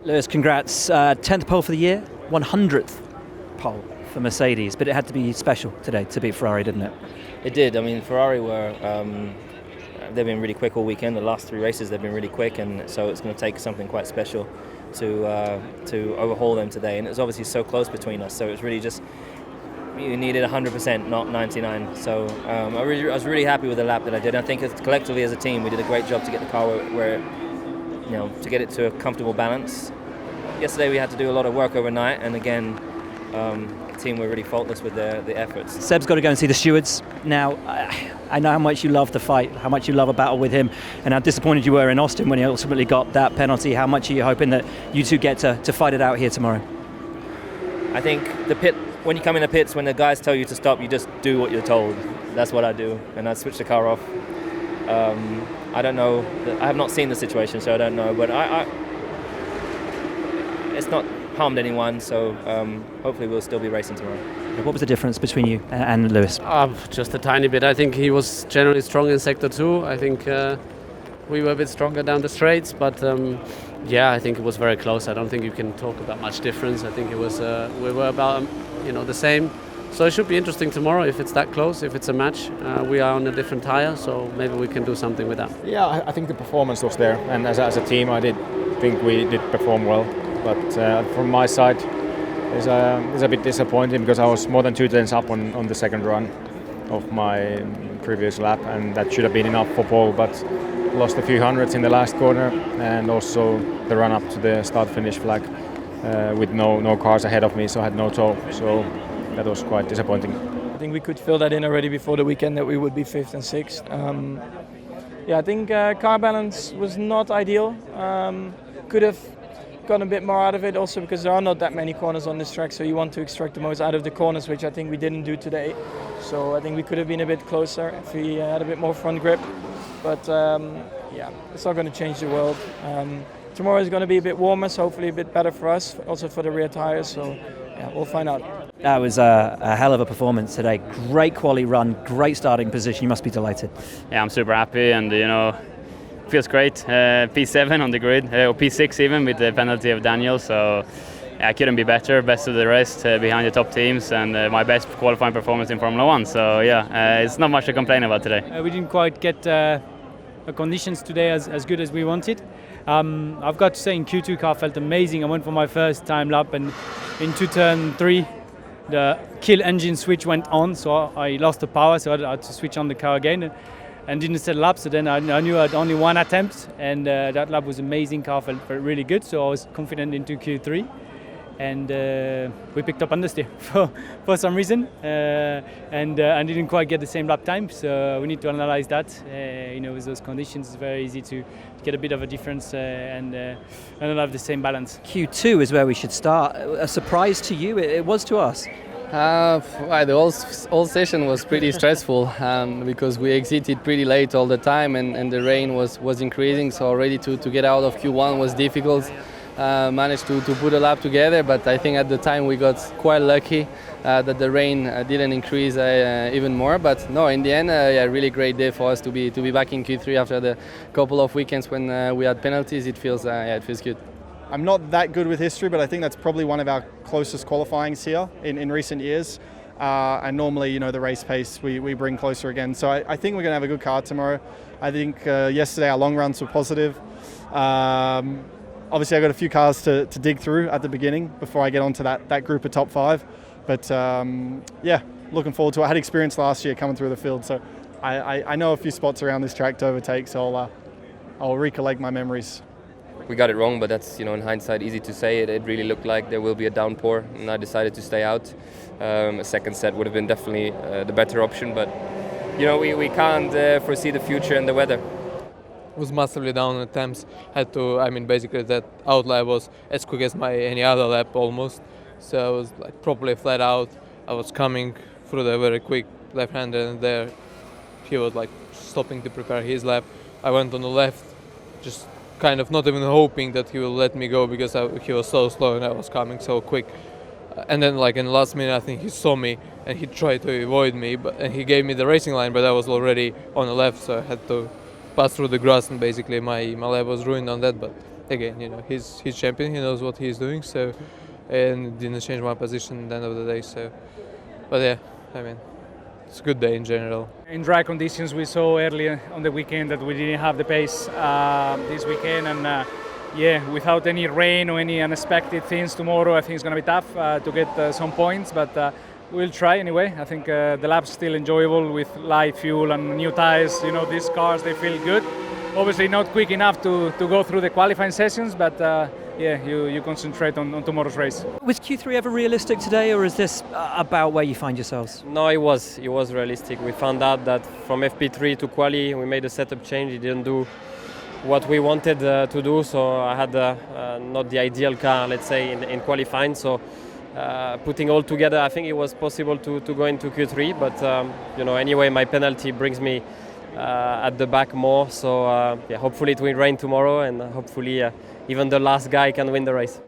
Lewis, congrats. 10th pole for the year, 100th pole for Mercedes, but it had to be special today to beat Ferrari, didn't it? It did. I mean, Ferrari were they've been really quick all weekend. The last 3 races they've been really quick, and so it's going to take something quite special to overhaul them today. And it was obviously so close between us, so it was really just you needed 100%, not 99. So I was really happy with the lap that I did. I think collectively as a team we did a great job to get the car where to get it to a comfortable balance. Yesterday we had to do a lot of work overnight, and again, the team were really faultless with the efforts. Seb's got to go and see the stewards now. I know how much you love the fight, how much you love a battle with him, and how disappointed you were in Austin when he ultimately got that penalty. How much are you hoping that you two get to fight it out here tomorrow? I think when you come in the pits, when the guys tell you to stop, you just do what you're told. That's what I do, and I switch the car off. I don't know. I have not seen the situation, so I don't know. But it's not harmed anyone, so hopefully we'll still be racing tomorrow. What was the difference between you and Lewis? Just a tiny bit. I think he was generally strong in Sector 2. I think we were a bit stronger down the straights, but I think it was very close. I don't think you can talk about much difference. I think it was we were about the same. So it should be interesting tomorrow if it's that close, if it's a match. We are on a different tyre, so maybe we can do something with that. Yeah, I think the performance was there, and as a team I did think we did perform well. But from my side, it's a bit disappointing because I was more than 2 tenths up on the second run of my previous lap, and that should have been enough for pole, but lost a few hundreds in the last corner, and also the run up to the start-finish flag with no cars ahead of me, so I had no tow. So that was quite disappointing. I think we could fill that in already before the weekend that we would be 5th and 6th. I think car balance was not ideal. Could have gotten a bit more out of it also because there are not that many corners on this track, so you want to extract the most out of the corners, which I think we didn't do today. So I think we could have been a bit closer if we had a bit more front grip. But it's not going to change the world. Tomorrow is going to be a bit warmer, so hopefully a bit better for us, also for the rear tyres. So we'll find out. That was a hell of a performance today. Great quali run, great starting position. You must be delighted. Yeah, I'm super happy, and feels great. P7 on the grid, or P6 even, with the penalty of Daniel. So I couldn't be better. Best of the rest behind the top teams, and my best qualifying performance in Formula 1. So it's not much to complain about today. We didn't quite get the conditions today as good as we wanted. I've got to say, in Q2 car felt amazing. I went for my first time lap, and into turn 3 the kill engine switch went on, so I lost the power, so I had to switch on the car again and didn't set a lap. So then I knew I had only one attempt, and that lap was amazing. Car felt really good, so I was confident into Q3, and we picked up understeer for some reason, and didn't quite get the same lap time. So we need to analyze that. With those conditions, it's very easy to get a bit of a difference and not have the same balance. Q2 is where we should start. A surprise to you? It was to us. The whole session was pretty stressful because we exited pretty late all the time, and the rain was increasing, so already to get out of Q1 was difficult. Managed to put a lap together, but I think at the time we got quite lucky that the rain didn't increase even more. But no, in the end, really great day for us to be back in Q3 after the couple of weekends when we had penalties. It feels good. I'm not that good with history, but I think that's probably one of our closest qualifyings here in recent years. And normally, the race pace we bring closer again. So I think we're going to have a good car tomorrow. I think yesterday our long runs were positive. Obviously, I got a few cars to dig through at the beginning before I get onto that group of top 5. But looking forward to it. I had experience last year coming through the field, so I know a few spots around this track to overtake. So I'll recollect my memories. We got it wrong, but that's in hindsight easy to say. It really looked like there will be a downpour, and I decided to stay out. A second set would have been definitely the better option, but we can't foresee the future and the weather. Was massively down on attempts. Basically that out lap was as quick as any other lap almost. So I was properly flat out. I was coming through the very quick left-hander, and there he was stopping to prepare his lap. I went on the left, just kind of not even hoping that he will let me go because he was so slow and I was coming so quick. And then in the last minute I think he saw me and he tried to avoid me, and he gave me the racing line, but I was already on the left, so I had to pass through the grass, and basically my lap was ruined on that. But again, he's champion. He knows what he's doing. So, and didn't change my position at the end of the day. So, but yeah, I mean, it's a good day in general. In dry conditions, we saw early on the weekend that we didn't have the pace this weekend, and without any rain or any unexpected things tomorrow, I think it's going to be tough to get some points, but we'll try anyway. I think the lap's still enjoyable with light fuel and new tires. These cars, they feel good. Obviously not quick enough to go through the qualifying sessions, but you concentrate on tomorrow's race. Was Q3 ever realistic today, or is this about where you find yourselves? No, it was realistic. We found out that from FP3 to quali, we made a setup change. It didn't do what we wanted to do, so I had not the ideal car, let's say, in qualifying. So putting all together, I think it was possible to go into Q3, but anyway, my penalty brings me at the back more. So hopefully it will rain tomorrow, and hopefully even the last guy can win the race.